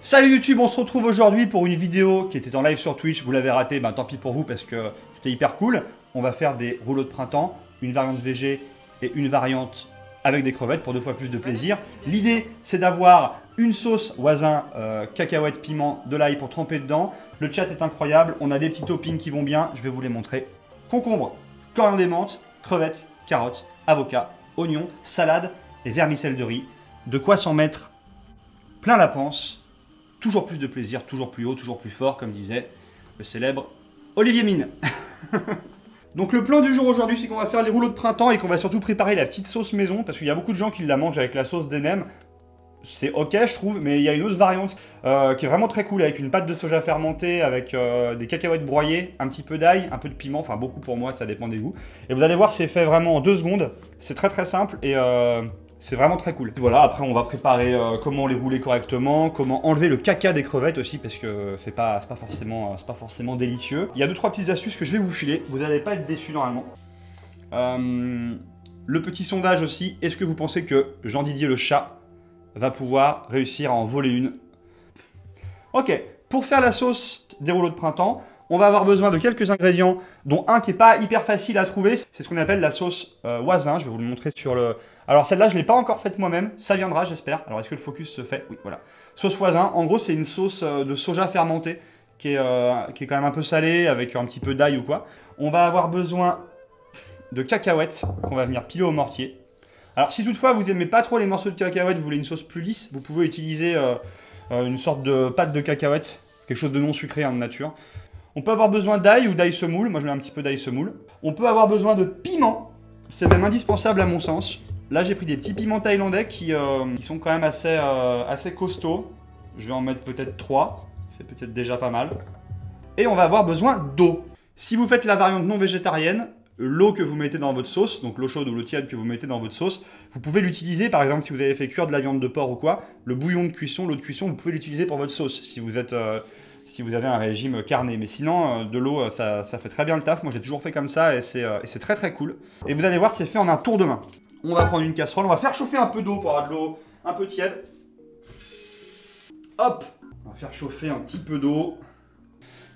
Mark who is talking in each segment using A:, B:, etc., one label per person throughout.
A: Salut YouTube, on se retrouve aujourd'hui pour une vidéo qui était en live sur Twitch. Vous l'avez raté, ben tant pis pour vous parce que c'était hyper cool. On va faire des rouleaux de printemps, une variante VG et une variante avec des crevettes pour 2 fois plus de plaisir. L'idée, c'est d'avoir une sauce voisin, cacahuètes, piment, de l'ail pour tremper dedans. Le chat est incroyable, on a des petits toppings qui vont bien, je vais vous les montrer. Concombre, coriandre et menthe, crevettes, carottes, avocats, oignons, salade et vermicelle de riz. De quoi s'en mettre plein la panse. Toujours plus de plaisir, toujours plus haut, toujours plus fort, comme disait le célèbre Olivier Mine. Donc le plan du jour aujourd'hui, c'est qu'on va faire les rouleaux de printemps et qu'on va surtout préparer la petite sauce maison, parce qu'il y a beaucoup de gens qui la mangent avec la sauce d'Enem. C'est ok, je trouve, mais il y a une autre variante qui est vraiment très cool, avec une pâte de soja fermentée, avec des cacahuètes broyées, un petit peu d'ail, un peu de piment, enfin beaucoup pour moi, ça dépend des goûts. Et vous allez voir, c'est fait vraiment en 2 secondes, c'est très très simple et... c'est vraiment très cool. Voilà, après on va préparer comment les rouler correctement, comment enlever le caca des crevettes aussi, parce que c'est pas forcément délicieux. Il y a 2-3 petites astuces que je vais vous filer, vous n'allez pas être déçus normalement. Le petit sondage aussi, est-ce que vous pensez que Jean-Didier le chat va pouvoir réussir à en voler une? Ok, pour faire la sauce des rouleaux de printemps, on va avoir besoin de quelques ingrédients, dont un qui n'est pas hyper facile à trouver, c'est ce qu'on appelle la sauce voisin, je vais vous le montrer sur le... Alors celle-là, je ne l'ai pas encore faite moi-même, ça viendra j'espère. Alors est-ce que le focus se fait? Oui, voilà. Sauce voisin, en gros c'est une sauce de soja fermentée, qui est quand même un peu salée, avec un petit peu d'ail ou quoi. On va avoir besoin de cacahuètes, qu'on va venir piler au mortier. Alors si toutefois vous n'aimez pas trop les morceaux de cacahuètes, vous voulez une sauce plus lisse, vous pouvez utiliser une sorte de pâte de cacahuètes, quelque chose de non sucré en nature. On peut avoir besoin d'ail ou d'ail semoule, moi je mets un petit peu d'ail semoule. On peut avoir besoin de piment, c'est même indispensable à mon sens. Là j'ai pris des petits piments thaïlandais qui sont quand même assez costauds. Je vais en mettre peut-être 3, c'est peut-être déjà pas mal. Et on va avoir besoin d'eau. Si vous faites la variante non végétarienne, l'eau que vous mettez dans votre sauce, donc l'eau chaude ou l'eau tiède que vous mettez dans votre sauce, vous pouvez l'utiliser par exemple si vous avez fait cuire de la viande de porc ou quoi, le bouillon de cuisson, l'eau de cuisson, vous pouvez l'utiliser pour votre sauce si vous avez un régime carné. Mais sinon, de l'eau, ça fait très bien le taf. Moi, j'ai toujours fait comme ça et c'est très très cool. Et vous allez voir, c'est fait en un tour de main. On va prendre une casserole, on va faire chauffer un peu d'eau pour avoir de l'eau un peu tiède. Hop! On va faire chauffer un petit peu d'eau.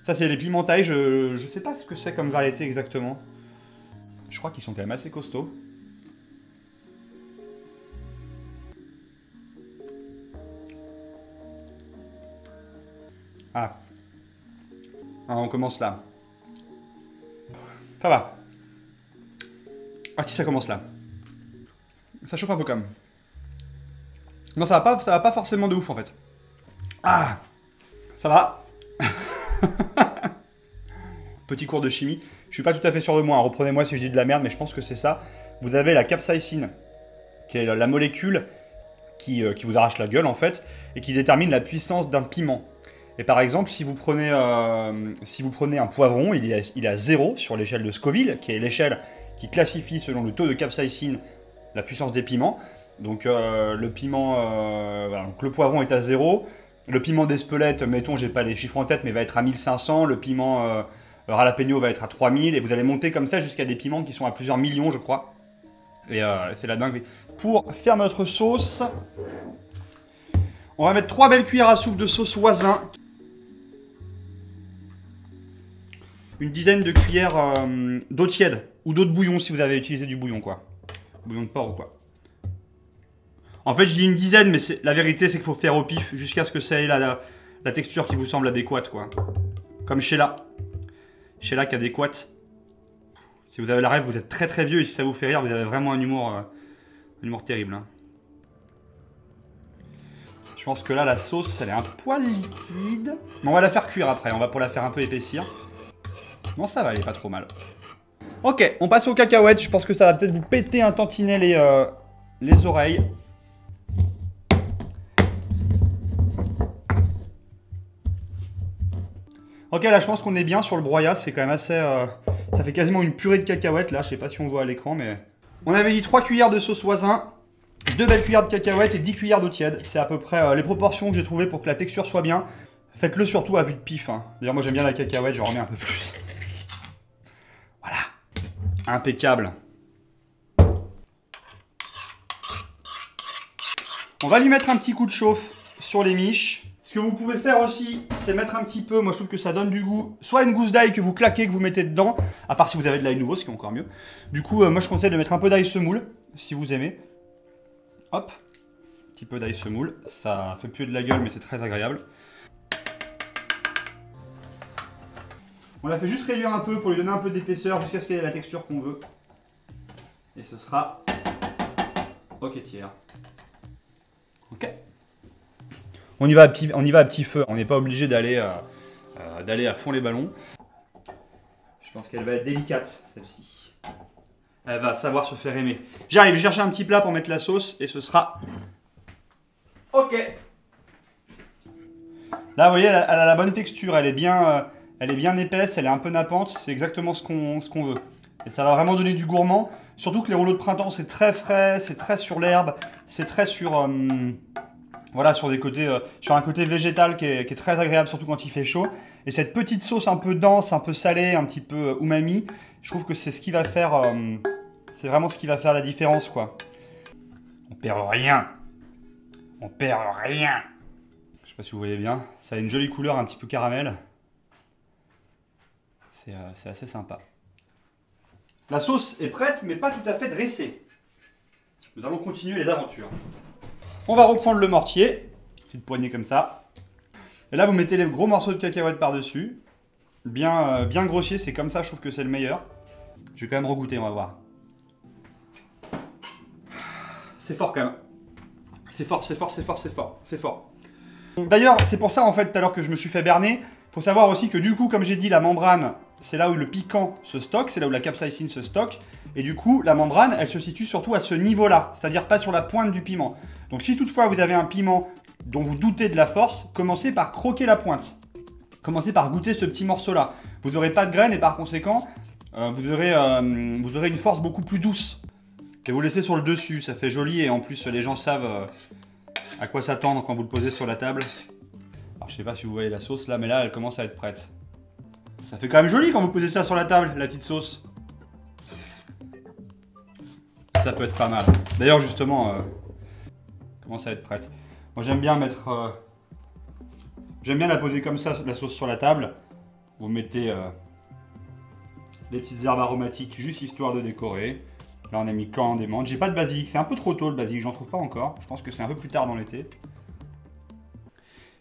A: Ça, c'est les piments thaï. Je sais pas ce que c'est comme variété exactement. Je crois qu'ils sont quand même assez costauds. Ah. Ah, on commence là. Ça va. Ah si, ça commence là. Ça chauffe un peu quand même. Non, ça va pas forcément de ouf en fait. Ah. Ça va. Petit cours de chimie. Je suis pas tout à fait sûr de moi, hein. Reprenez-moi si je dis de la merde, mais je pense que c'est ça. Vous avez la capsaïcine, qui est la molécule qui vous arrache la gueule en fait, et qui détermine la puissance d'un piment. Et par exemple, si vous prenez un poivron, il est à 0 sur l'échelle de Scoville, qui est l'échelle qui classifie selon le taux de capsaïcine la puissance des piments. Donc le piment, voilà, donc le poivron est à 0. Le piment d'Espelette, mettons, j'ai pas les chiffres en tête, mais va être à 1500. Le piment jalapeno va être à 3000. Et vous allez monter comme ça jusqu'à des piments qui sont à plusieurs millions, je crois. Et c'est la dinguerie. Pour faire notre sauce, on va mettre 3 belles cuillères à soupe de sauce voisin. Une dizaine de cuillères d'eau tiède ou d'eau de bouillon si vous avez utilisé du bouillon, quoi. Bouillon de porc ou quoi. En fait, je dis une dizaine, mais la vérité, c'est qu'il faut faire au pif jusqu'à ce que ça ait la texture qui vous semble adéquate, quoi. Comme Sheila. Sheila qui est adéquate. Si vous avez la rêve, vous êtes très très vieux et si ça vous fait rire, vous avez vraiment un humour terrible. Hein. Je pense que là, la sauce, elle est un poil liquide. Mais on va la faire cuire après, on va pour la faire un peu épaissir. Non, ça va, elle est pas trop mal. Ok, on passe aux cacahuètes. Je pense que ça va peut-être vous péter un tantinet les oreilles. Ok, là, je pense qu'on est bien sur le broyat. C'est quand même assez... ça fait quasiment une purée de cacahuètes, là. Je sais pas si on voit à l'écran, mais... On avait dit 3 cuillères de sauce voisin, 2 belles cuillères de cacahuètes et 10 cuillères d'eau tiède. C'est à peu près les proportions que j'ai trouvées pour que la texture soit bien. Faites-le surtout à vue de pif. Hein. D'ailleurs, moi, j'aime bien la cacahuète. J'en remets un peu plus. Voilà. Impeccable. On va lui mettre un petit coup de chauffe sur les miches. Ce que vous pouvez faire aussi, c'est mettre un petit peu, moi je trouve que ça donne du goût, soit une gousse d'ail que vous claquez, que vous mettez dedans, à part si vous avez de l'ail nouveau, ce qui est encore mieux. Du coup, moi je conseille de mettre un peu d'ail semoule, si vous aimez. Hop, un petit peu d'ail semoule, ça fait puer de la gueule, mais c'est très agréable. On la fait juste réduire un peu pour lui donner un peu d'épaisseur, jusqu'à ce qu'elle ait la texture qu'on veut. Et ce sera ok tiers. Ok. On y va à petit feu, on n'est pas obligé d'aller à fond les ballons. Je pense qu'elle va être délicate, celle-ci. Elle va savoir se faire aimer. J'arrive, je vais chercher un petit plat pour mettre la sauce et ce sera ok. Là, vous voyez, elle a la bonne texture, elle est bien épaisse, elle est un peu nappante, c'est exactement ce qu'on veut. Et ça va vraiment donner du gourmand. Surtout que les rouleaux de printemps, c'est très frais, c'est très sur l'herbe, c'est très sur... voilà, sur un côté végétal qui est très agréable, surtout quand il fait chaud. Et cette petite sauce un peu dense, un peu salée, un petit peu umami, je trouve que c'est ce qui va faire... c'est vraiment ce qui va faire la différence, quoi. On perd rien. On perd rien. Je sais pas si vous voyez bien. Ça a une jolie couleur, un petit peu caramel. C'est assez sympa. La sauce est prête, mais pas tout à fait dressée. Nous allons continuer les aventures. On va reprendre le mortier, petite poignée comme ça. Et là, vous mettez les gros morceaux de cacahuètes par-dessus. Bien grossier, c'est comme ça, je trouve que c'est le meilleur. Je vais quand même regoûter, on va voir. C'est fort quand même. C'est fort, c'est fort, c'est fort, c'est fort, c'est fort. D'ailleurs, c'est pour ça en fait tout à l'heure que je me suis fait berner. Il faut savoir aussi que du coup, comme j'ai dit, la membrane, c'est là où le piquant se stocke, c'est là où la capsaïcine se stocke. Et du coup, la membrane, elle se situe surtout à ce niveau-là, c'est-à-dire pas sur la pointe du piment. Donc si toutefois vous avez un piment dont vous doutez de la force, commencez par croquer la pointe. Commencez par goûter ce petit morceau-là. Vous n'aurez pas de graines et par conséquent, vous aurez une force beaucoup plus douce. Et vous laissez sur le dessus, ça fait joli et en plus les gens savent à quoi s'attendre quand vous le posez sur la table. Alors je sais pas si vous voyez la sauce là, mais là elle commence à être prête. Ça fait quand même joli quand vous posez ça sur la table, la petite sauce. Ça peut être pas mal. D'ailleurs justement, commence à être prête. Moi j'aime bien mettre... j'aime bien la poser comme ça, la sauce sur la table. Vous mettez les petites herbes aromatiques juste histoire de décorer. Là on a mis coriandre des menthes. J'ai pas de basilic, c'est un peu trop tôt le basilic, j'en trouve pas encore. Je pense que c'est un peu plus tard dans l'été.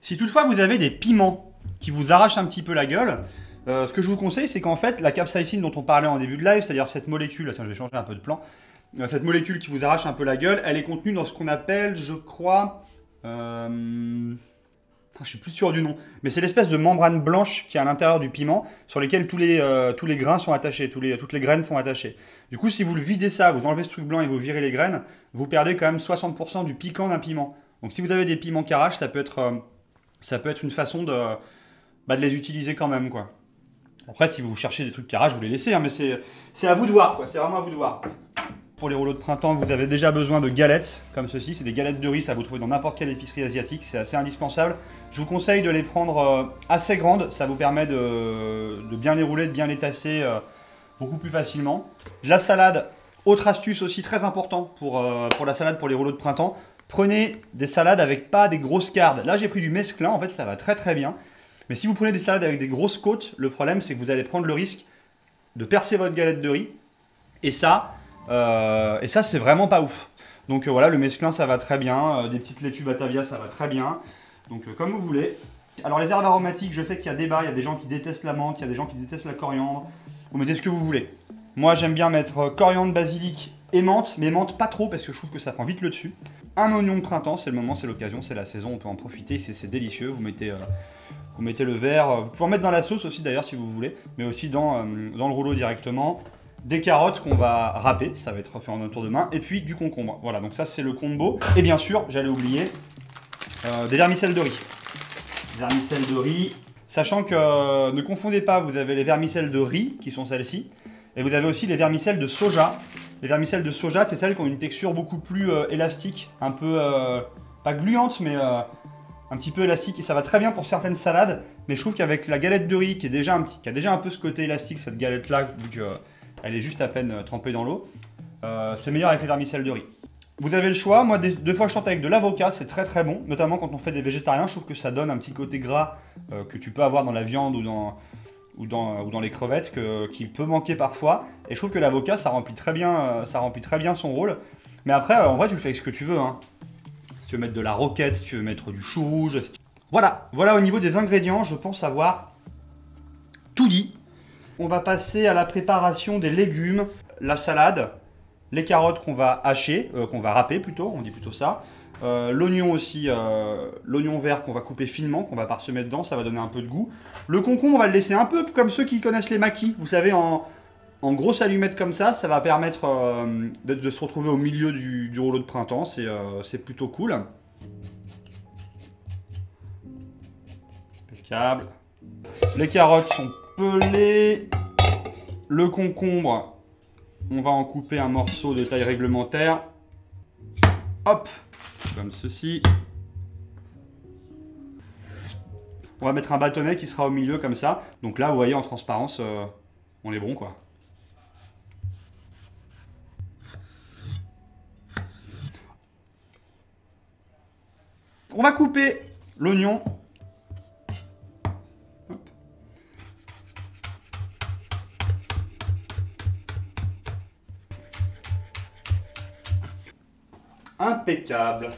A: Si toutefois vous avez des piments qui vous arrachent un petit peu la gueule, ce que je vous conseille c'est qu'en fait la capsaïcine dont on parlait en début de live, c'est-à-dire cette molécule, tiens je vais changer un peu de plan, cette molécule qui vous arrache un peu la gueule, elle est contenue dans ce qu'on appelle, je crois, je suis plus sûr du nom, mais c'est l'espèce de membrane blanche qui est à l'intérieur du piment, sur lesquels tous les grains sont attachés, toutes les graines sont attachées. Du coup, si vous le videz ça, vous enlevez ce truc blanc et vous virez les graines, vous perdez quand même 60% du piquant d'un piment. Donc si vous avez des piments qui arrachent, ça peut être une façon de les utiliser quand même, quoi. Après, si vous cherchez des trucs qui arrachent, vous les laissez, hein, mais c'est à vous de voir, quoi. C'est vraiment à vous de voir. Pour les rouleaux de printemps, vous avez déjà besoin de galettes comme ceci. C'est des galettes de riz, ça vous trouvez dans n'importe quelle épicerie asiatique. C'est assez indispensable. Je vous conseille de les prendre assez grandes. Ça vous permet de bien les rouler, de bien les tasser beaucoup plus facilement. De la salade, autre astuce aussi très important pour la salade pour les rouleaux de printemps. Prenez des salades avec pas des grosses cardes. Là, j'ai pris du mesclun. En fait, ça va très très bien. Mais si vous prenez des salades avec des grosses côtes, le problème, c'est que vous allez prendre le risque de percer votre galette de riz. Et ça c'est vraiment pas ouf. Donc voilà, le mesclun ça va très bien, des petites laitues Batavia ça va très bien. Donc comme vous voulez. Alors les herbes aromatiques, je sais qu'il y a débat, il y a des gens qui détestent la menthe, il y a des gens qui détestent la coriandre. Vous mettez ce que vous voulez. Moi j'aime bien mettre coriandre, basilic et menthe, mais menthe pas trop parce que je trouve que ça prend vite le dessus. Un oignon de printemps, c'est le moment, c'est l'occasion, c'est la saison, on peut en profiter, c'est délicieux. Vous mettez le verre, vous pouvez en mettre dans la sauce aussi d'ailleurs si vous voulez, mais aussi dans le rouleau directement. Des carottes qu'on va râper, ça va être fait en un tour de main, et puis du concombre. Voilà, donc ça c'est le combo. Et bien sûr, j'allais oublier, des vermicelles de riz. Vermicelles de riz, sachant que ne confondez pas, vous avez les vermicelles de riz, qui sont celles-ci, et vous avez aussi les vermicelles de soja. Les vermicelles de soja, c'est celles qui ont une texture beaucoup plus élastique, un peu, pas gluante, mais un petit peu élastique, et ça va très bien pour certaines salades, mais je trouve qu'avec la galette de riz, qui a déjà un peu ce côté élastique, cette galette-là, vu que... elle est juste à peine trempée dans l'eau. C'est meilleur avec les vermicelles de riz. Vous avez le choix. Moi, deux fois, je tente avec de l'avocat. C'est très très bon. Notamment quand on fait des végétariens. Je trouve que ça donne un petit côté gras que tu peux avoir dans la viande ou dans les crevettes qui peut manquer parfois. Et je trouve que l'avocat, ça remplit très bien son rôle. Mais après, en vrai, tu le fais avec ce que tu veux. Hein. Si tu veux mettre de la roquette, si tu veux mettre du chou rouge. Voilà au niveau des ingrédients, je pense avoir tout dit. On va passer à la préparation des légumes, la salade, les carottes qu'on va hacher, qu'on va râper plutôt, on dit plutôt ça. L'oignon aussi, l'oignon vert qu'on va couper finement, qu'on va parsemer dedans, ça va donner un peu de goût. Le concombre, on va le laisser un peu comme ceux qui connaissent les maquis, vous savez, en grosses allumettes comme ça va permettre de se retrouver au milieu du rouleau de printemps, c'est plutôt cool. Impeccable. Les carottes sont pelées. Le concombre, on va en couper un morceau de taille réglementaire. Hop, comme ceci. On va mettre un bâtonnet qui sera au milieu comme ça. Donc là, vous voyez, en transparence, on est bon, quoi. On va couper l'oignon. Impeccable.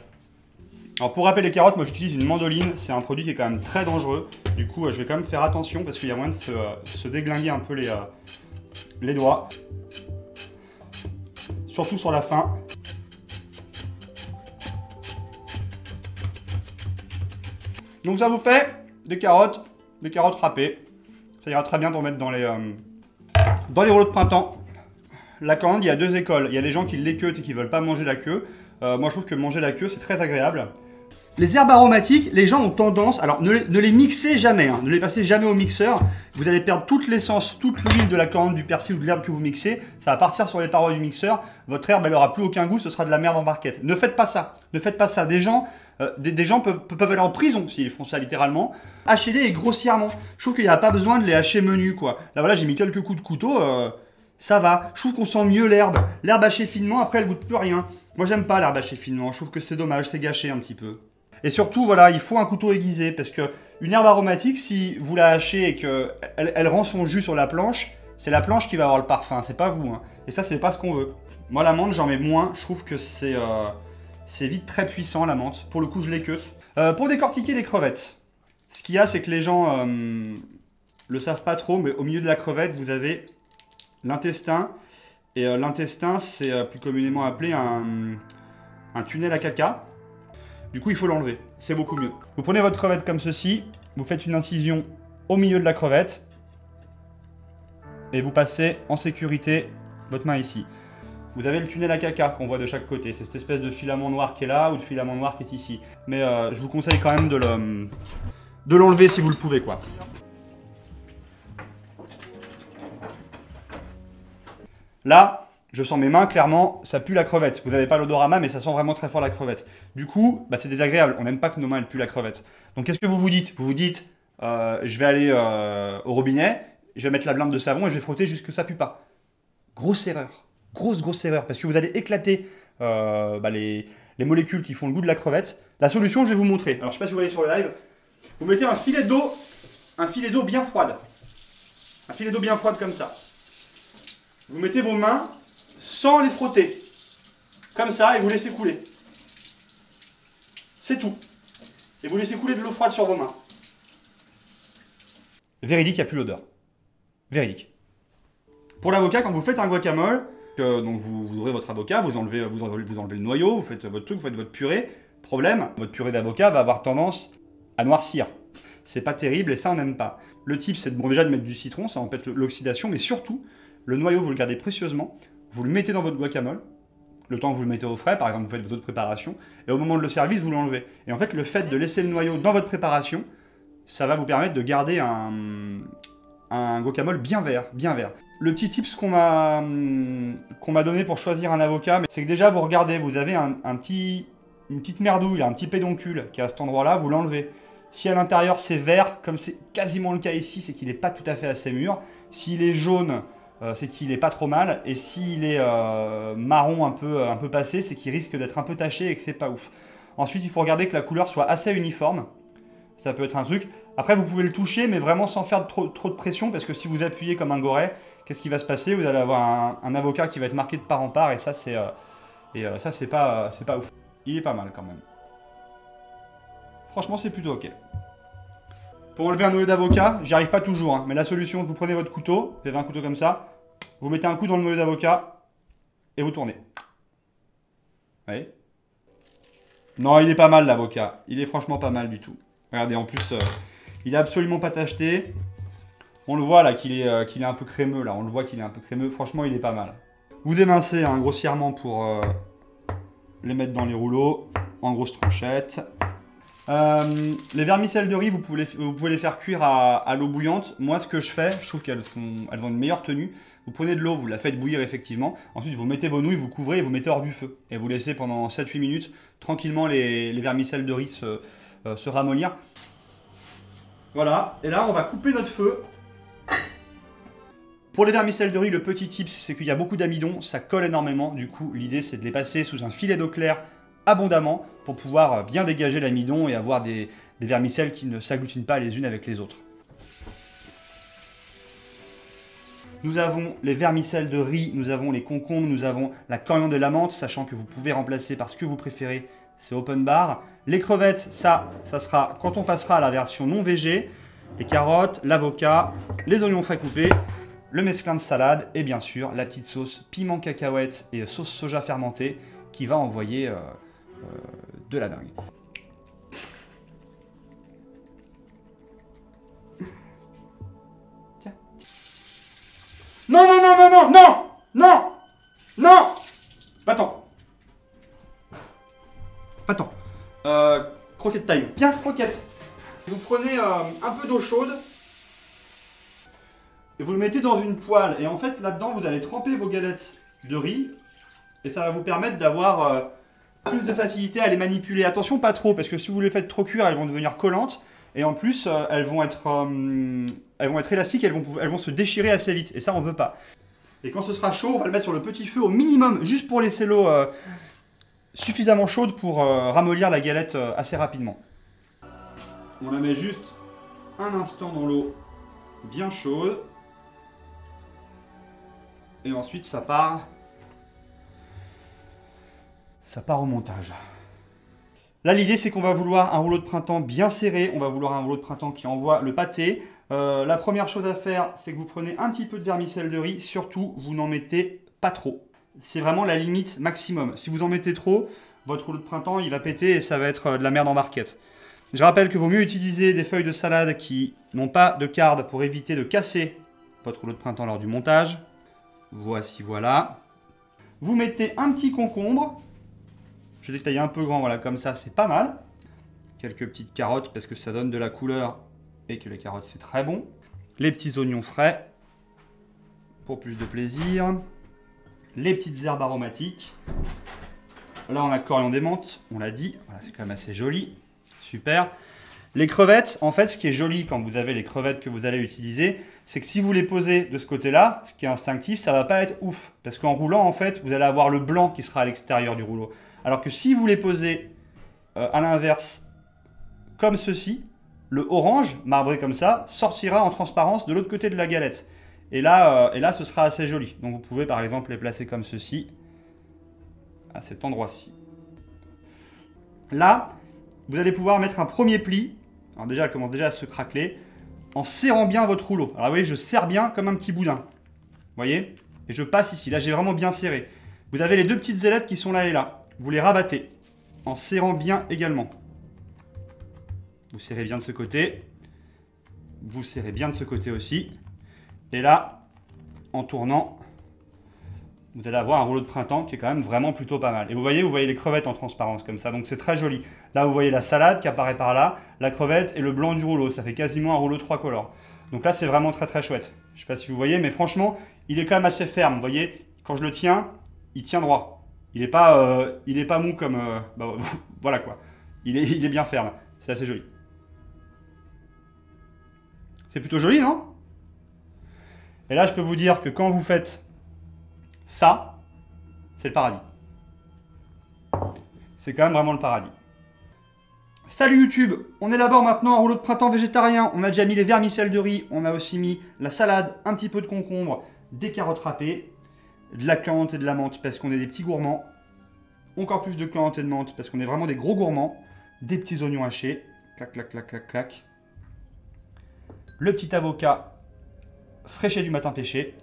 A: Alors pour râper les carottes, moi j'utilise une mandoline, c'est un produit qui est quand même très dangereux. Du coup, je vais quand même faire attention parce qu'il y a moyen de se déglinguer un peu les doigts. Surtout sur la fin. Donc ça vous fait des carottes râpées. Ça ira très bien pour mettre dans les rouleaux de printemps. La corde, il y a deux écoles. Il y a des gens qui l'équeutent et qui ne veulent pas manger la queue. Moi, je trouve que manger la queue, c'est très agréable. Les herbes aromatiques, les gens ont tendance... Alors, ne les mixez jamais, hein, ne les passez jamais au mixeur. Vous allez perdre toute l'essence, toute l'huile de la coriandre, du persil ou de l'herbe que vous mixez. Ça va partir sur les parois du mixeur. Votre herbe, elle n'aura plus aucun goût, ce sera de la merde en barquette. Ne faites pas ça. Ne faites pas ça. Des gens peuvent aller en prison s'ils font ça littéralement. Hachez-les et grossièrement. Je trouve qu'il n'y a pas besoin de les hacher menus, quoi. Là, voilà, j'ai mis quelques coups de couteau. Ça va. Je trouve qu'on sent mieux l'herbe. L'herbe hachée finement, après, elle goûte plus rien. Moi, j'aime pas l'herbe hachée finement. Je trouve que c'est dommage, c'est gâché un petit peu. Et surtout, voilà, il faut un couteau aiguisé parce que une herbe aromatique, si vous la hachez et qu'elle rend son jus sur la planche, c'est la planche qui va avoir le parfum, c'est pas vous. Hein. Et ça, c'est pas ce qu'on veut. Moi, la menthe, j'en mets moins. Je trouve que c'est vite très puissant, la menthe. Pour le coup, je l'équeute. Pour décortiquer les crevettes, ce qu'il y a, c'est que les gens le savent pas trop, mais au milieu de la crevette, vous avez l'intestin. Et l'intestin, c'est plus communément appelé un tunnel à caca. Du coup, il faut l'enlever. C'est beaucoup mieux. Vous prenez votre crevette comme ceci. Vous faites une incision au milieu de la crevette. Et vous passez en sécurité votre main ici. Vous avez le tunnel à caca qu'on voit de chaque côté. C'est cette espèce de filament noir qui est là ou de filament noir qui est ici. Mais je vous conseille quand même de l'enlever si vous le pouvez, quoi. Là, je sens mes mains, clairement, ça pue la crevette. Vous n'avez pas l'odorama, mais ça sent vraiment très fort la crevette. Du coup, c'est désagréable. On n'aime pas que nos mains elles puent la crevette. Donc, qu'est-ce que vous vous dites? Vous vous dites, je vais aller au robinet, je vais mettre la blinde de savon et je vais frotter jusque ça pue pas. Grosse erreur. Grosse erreur. Parce que vous allez éclater les molécules qui font le goût de la crevette. La solution, je vais vous montrer. Alors, je ne sais pas si vous voyez sur le live. Vous mettez un filet d'eau bien froide. Un filet d'eau bien froide comme ça. Vous mettez vos mains sans les frotter. Comme ça, et vous laissez couler. C'est tout. Et vous laissez couler de l'eau froide sur vos mains. Véridique, il n'y a plus l'odeur. Véridique. Pour l'avocat, quand vous faites un guacamole, donc vous ouvrez votre avocat, vous enlevez le noyau, vous faites votre truc, vous faites votre purée. Problème, votre purée d'avocat va avoir tendance à noircir. C'est pas terrible et ça, on n'aime pas. Le type, c'est déjà de mettre du citron, ça empêche l'oxydation, mais surtout, le noyau, vous le gardez précieusement, vous le mettez dans votre guacamole, le temps que vous le mettez au frais, par exemple, vous faites vos autres préparations, et au moment de le service, vous l'enlevez. Et en fait, le fait de laisser le noyau dans votre préparation, ça va vous permettre de garder un guacamole bien vert, bien vert. Le petit tips qu'on m'a donné pour choisir un avocat, c'est que déjà, vous regardez, vous avez une petite merdouille, un petit pédoncule qui est à cet endroit-là, vous l'enlevez. Si à l'intérieur, c'est vert, comme c'est quasiment le cas ici, c'est qu'il n'est pas tout à fait assez mûr. S'il est jaune, c'est qu'il est pas trop mal. Et s'il est marron un peu passé, c'est qu'il risque d'être un peu taché et que c'est pas ouf. Ensuite, il faut regarder que la couleur soit assez uniforme. Ça peut être un truc. Après, vous pouvez le toucher, mais vraiment sans faire trop de pression, parce que si vous appuyez comme un goret, qu'est-ce qui va se passer? Vous allez avoir un avocat qui va être marqué de part en part, et ça, c'est pas ouf. Il est pas mal quand même. Franchement, c'est plutôt ok. Pour enlever un noyau d'avocat, j'y arrive pas toujours, hein, mais la solution, vous prenez votre couteau, vous avez un couteau comme ça, vous mettez un coup dans le noyau d'avocat, et vous tournez. Vous voyez? Non, il est pas mal l'avocat. Il est franchement pas mal du tout. Regardez, en plus, il est absolument pas tacheté. On le voit là qu'il est un peu crémeux. Là, on le voit qu'il est un peu crémeux. Franchement, il est pas mal. Vous émincez hein, grossièrement pour les mettre dans les rouleaux en grosses tranchettes. Les vermicelles de riz, vous pouvez les faire cuire à l'eau bouillante. Moi, ce que je fais, je trouve qu'elles ont une meilleure tenue. Vous prenez de l'eau, vous la faites bouillir effectivement. Ensuite, vous mettez vos nouilles, vous couvrez et vous mettez hors du feu. Et vous laissez pendant 7-8 minutes tranquillement les vermicelles de riz se ramollir. Voilà. Et là, on va couper notre feu. Pour les vermicelles de riz, le petit tips, c'est qu'il y a beaucoup d'amidon, ça colle énormément. Du coup, l'idée, c'est de les passer sous un filet d'eau claire abondamment pour pouvoir bien dégager l'amidon et avoir des vermicelles qui ne s'agglutinent pas les unes avec les autres. Nous avons les vermicelles de riz, nous avons les concombres, nous avons la coriandre et la menthe, sachant que vous pouvez remplacer par ce que vous préférez, c'est open bar. Les crevettes, ça sera quand on passera à la version non végé. Les carottes, l'avocat, les oignons frais coupés, le mesclin de salade et bien sûr la petite sauce piment cacahuète et sauce soja fermentée qui va envoyer de la dingue. Non, non, non, non, non, non, non, non. Pas-t'en. Pas-t'en. Croquette time. Tiens, croquette. Vous prenez un peu d'eau chaude et vous le mettez dans une poêle. Et en fait, là-dedans, vous allez tremper vos galettes de riz et ça va vous permettre d'avoir plus de facilité à les manipuler. Attention, pas trop, parce que si vous les faites trop cuire, elles vont devenir collantes. Et en plus, elles vont être élastiques, elles vont se déchirer assez vite. Et ça, on veut pas. Et quand ce sera chaud, on va le mettre sur le petit feu au minimum, juste pour laisser l'eau suffisamment chaude pour ramollir la galette assez rapidement. On la met juste un instant dans l'eau bien chaude. Et ensuite, ça part au montage. Là, l'idée, c'est qu'on va vouloir un rouleau de printemps bien serré. On va vouloir un rouleau de printemps qui envoie le pâté. La première chose à faire, c'est que vous prenez un petit peu de vermicelle de riz. Surtout, vous n'en mettez pas trop. C'est vraiment la limite maximum. Si vous en mettez trop, votre rouleau de printemps, il va péter et ça va être de la merde en barquette. Je rappelle qu'il vaut mieux utiliser des feuilles de salade qui n'ont pas de carde pour éviter de casser votre rouleau de printemps lors du montage. Voici, voilà. Vous mettez un petit concombre. Je vais tailler un peu grand, voilà, comme ça, c'est pas mal. Quelques petites carottes, parce que ça donne de la couleur et que les carottes, c'est très bon. Les petits oignons frais, pour plus de plaisir. Les petites herbes aromatiques. Là, on a coriandre et menthe, on l'a dit. Voilà, c'est quand même assez joli. Super. Les crevettes, en fait, ce qui est joli quand vous avez les crevettes que vous allez utiliser, c'est que si vous les posez de ce côté-là, ce qui est instinctif, ça va pas être ouf. Parce qu'en roulant, en fait, vous allez avoir le blanc qui sera à l'extérieur du rouleau. Alors que si vous les posez à l'inverse, comme ceci, le orange, marbré comme ça, sortira en transparence de l'autre côté de la galette. Et là, ce sera assez joli. Donc vous pouvez par exemple les placer comme ceci, à cet endroit-ci. Là, vous allez pouvoir mettre un premier pli. Alors déjà, elle commence déjà à se craqueler, en serrant bien votre rouleau. Alors vous voyez, je serre bien comme un petit boudin. Vous voyez? Et je passe ici. Là, j'ai vraiment bien serré. Vous avez les deux petites ailettes qui sont là et là. Vous les rabattez en serrant bien également. Vous serrez bien de ce côté. Vous serrez bien de ce côté aussi. Et là, en tournant, vous allez avoir un rouleau de printemps qui est quand même vraiment plutôt pas mal. Et vous voyez les crevettes en transparence comme ça. Donc c'est très joli. Là, vous voyez la salade qui apparaît par là, la crevette et le blanc du rouleau. Ça fait quasiment un rouleau 3 colores. Donc là, c'est vraiment très très chouette. Je ne sais pas si vous voyez, mais franchement, il est quand même assez ferme. Vous voyez, quand je le tiens, il tient droit. Il n'est pas mou comme... voilà quoi. Il est bien ferme. C'est assez joli. C'est plutôt joli, non? Et là, je peux vous dire que quand vous faites ça, c'est le paradis. C'est quand même vraiment le paradis. Salut YouTube, on élabore maintenant un rouleau de printemps végétarien. On a déjà mis les vermicelles de riz, on a aussi mis la salade, un petit peu de concombre, des carottes râpées, de la clémentine et de la menthe parce qu'on est des petits gourmands. Encore plus de clémentine et de menthe parce qu'on est vraiment des gros gourmands. Des petits oignons hachés, clac, clac, clac, clac, clac. Le petit avocat fraîché du matin pêché,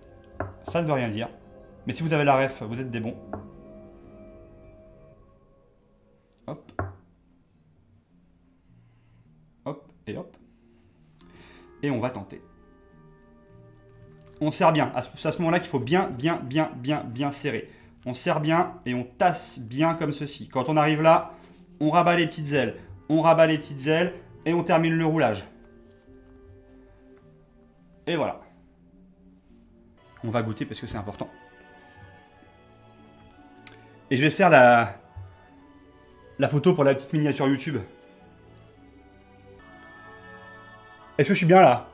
A: ça ne veut rien dire. Mais si vous avez la ref, vous êtes des bons. Hop. Hop et hop. Et on va tenter. On serre bien. C'est à ce moment-là qu'il faut bien serrer. On serre bien et on tasse bien comme ceci. Quand on arrive là, on rabat les petites ailes. On rabat les petites ailes et on termine le roulage. Et voilà. On va goûter parce que c'est important. Et je vais faire la photo pour la petite miniature YouTube. Est-ce que je suis bien là?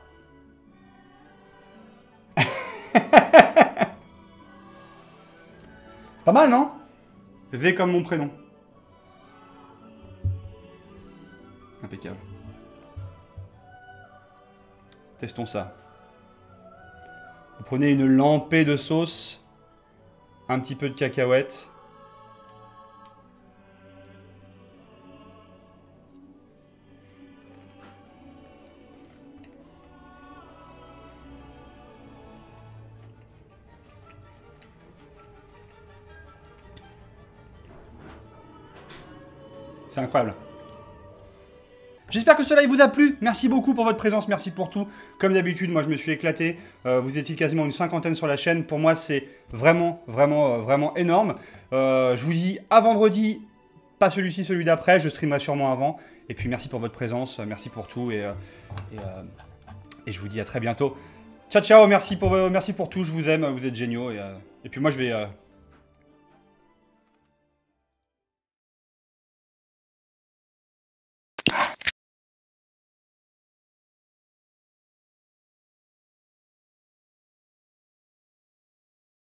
A: C'est pas mal, non? V comme mon prénom. Impeccable. Testons ça. Vous prenez une lampée de sauce, un petit peu de cacahuètes. C'est incroyable. J'espère que cela vous a plu. Merci beaucoup pour votre présence, merci pour tout. Comme d'habitude, moi je me suis éclaté. Vous étiez quasiment une cinquantaine sur la chaîne. Pour moi, c'est vraiment énorme. Je vous dis à vendredi, pas celui-ci, celui d'après. Je streamerai sûrement avant. Et puis merci pour votre présence, merci pour tout. Et je vous dis à très bientôt. Ciao, ciao, merci pour tout. Je vous aime, vous êtes géniaux. Et puis moi, je vais